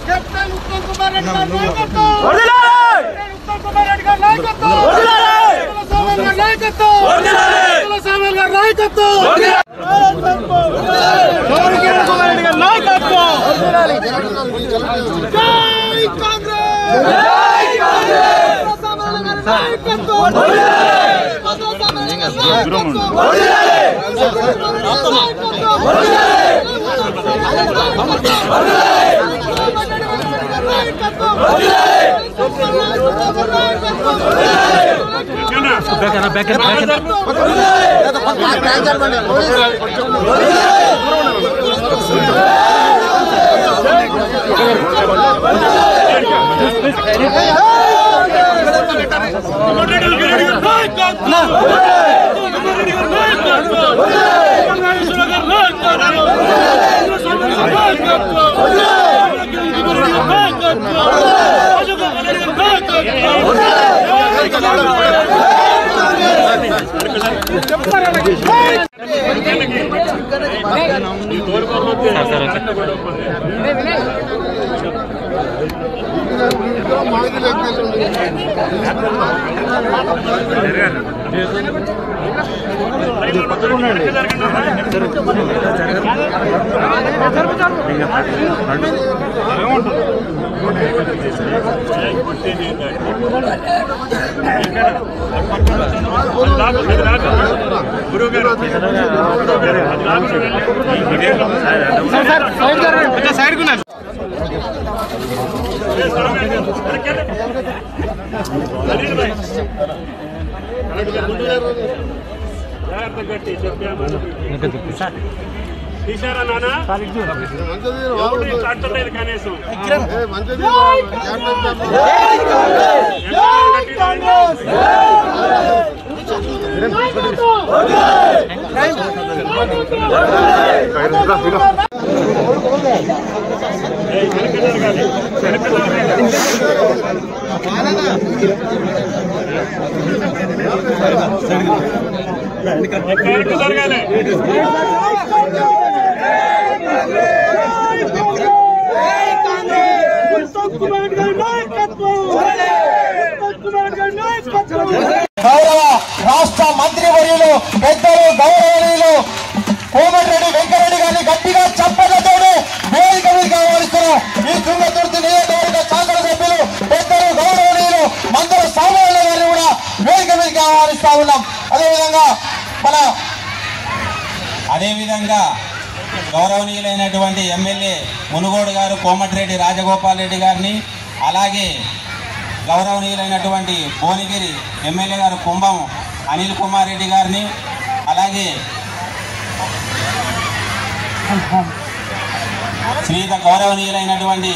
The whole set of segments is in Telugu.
कैप्टन उत्तम कुमार रेड्डी का नायकत्व उत्तम कुमार रेड्डी का नायकत्व सामेल का नायकत्व सामेल का नायकत्व उत्तम कुमार रेड्डी का नायकत्व जय कांग्रेस जय कांग्रेस सामेल का नायकत्व తీశారా నానా చాటలేదు కనీసం జరగాలి గౌరవ రాష్ట్ర మంత్రివర్యులు పెద్దలు గౌరవనీయులు కోమటిరెడ్డి వెంకరెడ్డి గారిని గట్టిగా చప్పట్లతోనే వేదిక మీద ఆహ్వానిస్తున్నారు. ఈ తుంగతుర్తి నియోజకవర్గ శాసనసభ్యులు పెద్దలు గౌరవనీయులు మందర సామాన్యుల గారిని కూడా వేదిక మీదకి ఆహ్వానిస్తా ఉన్నాం. అదేవిధంగా గౌరవనీయులైనటువంటి ఎమ్మెల్యే మునుగోడు గారు కోమటిరెడ్డి రాజగోపాల్ రెడ్డి గారిని, అలాగే గౌరవనీయులైనటువంటి భువనగిరి ఎమ్మెల్యే గారు కుంభం అనిల్ కుమార్ రెడ్డి గారిని, అలాగే శ్రీత గౌరవనీయులైనటువంటి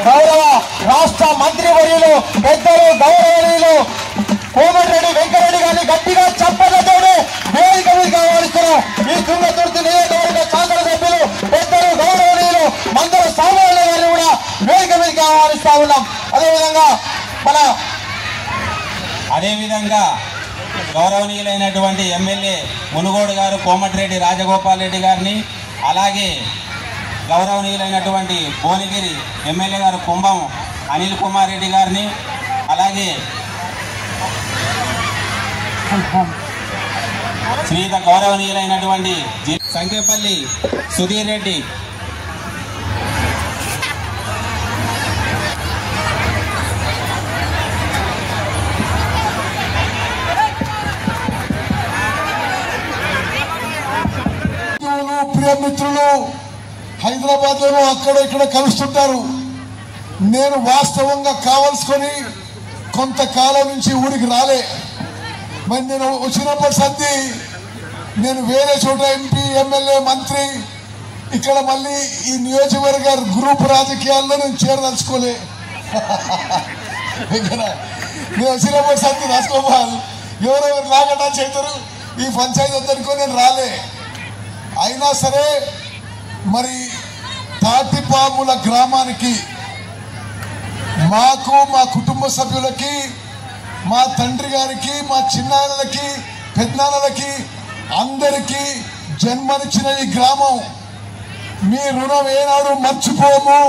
గౌరవ రాష్ట్ర మంత్రివర్యులు పెద్దలు గౌరవనీయులు కోమటిరెడ్డి వెంకరెడ్డి గారిని గట్టిగా చప్పట్లతోనే వేదిక మీదకి ఆహ్వానిస్తున్నారు. ఈ తుంగతుర్తి నియోజకవర్గ శాసనసభ్యులు పెద్దలు గౌరవనీయులు మందర సామాన్యుల గారిని కూడా వేదిక మీదకి ఆహ్వానిస్తా ఉన్నాం. అదేవిధంగా గౌరవనీయులైనటువంటి ఎమ్మెల్యే మునుగోడు గారు కోమటిరెడ్డి రాజగోపాల్ రెడ్డి గారిని, అలాగే గౌరవనీయులైనటువంటి భువనగిరి ఎమ్మెల్యే గారు కుంభం అనిల్ కుమార్ రెడ్డి గారిని, అలాగే శ్రీత గౌరవనీయులైనటువంటి సంకేపల్లి సుధీర్ రెడ్డి, ప్రియమిత్రులు హైదరాబాద్ లోనూ అక్కడ ఇక్కడ కలుస్తుంటారు. నేను వాస్తవంగా కావాల్సుకొని కొంతకాలం నుంచి ఊరికి రాలే. మరి నేను వచ్చినప్పటి సంధి నేను వేరే చోట ఎంపీ ఎమ్మెల్యే మంత్రి, ఇక్కడ మళ్ళీ ఈ నియోజకవర్గ గ్రూప్ రాజకీయాల్లో నేను చేరదలుచుకోలే. నేను వచ్చినప్పటి సంధి రాసుకోవాలి, ఎవరెవరు లాగడా చేస్తారు ఈ పంచాయతీ అందరికీ నేను రాలే. అయినా సరే మరి తాటిపాముల గ్రామానికి మాకు మా కుటుంబ సభ్యులకి మా తండ్రి గారికి మా చిన్నాన్నలకి పెద్దనాన్నలకి అందరికీ జన్మనిచ్చిన ఈ గ్రామం మీ రుణం ఏనాడు మర్చిపోము.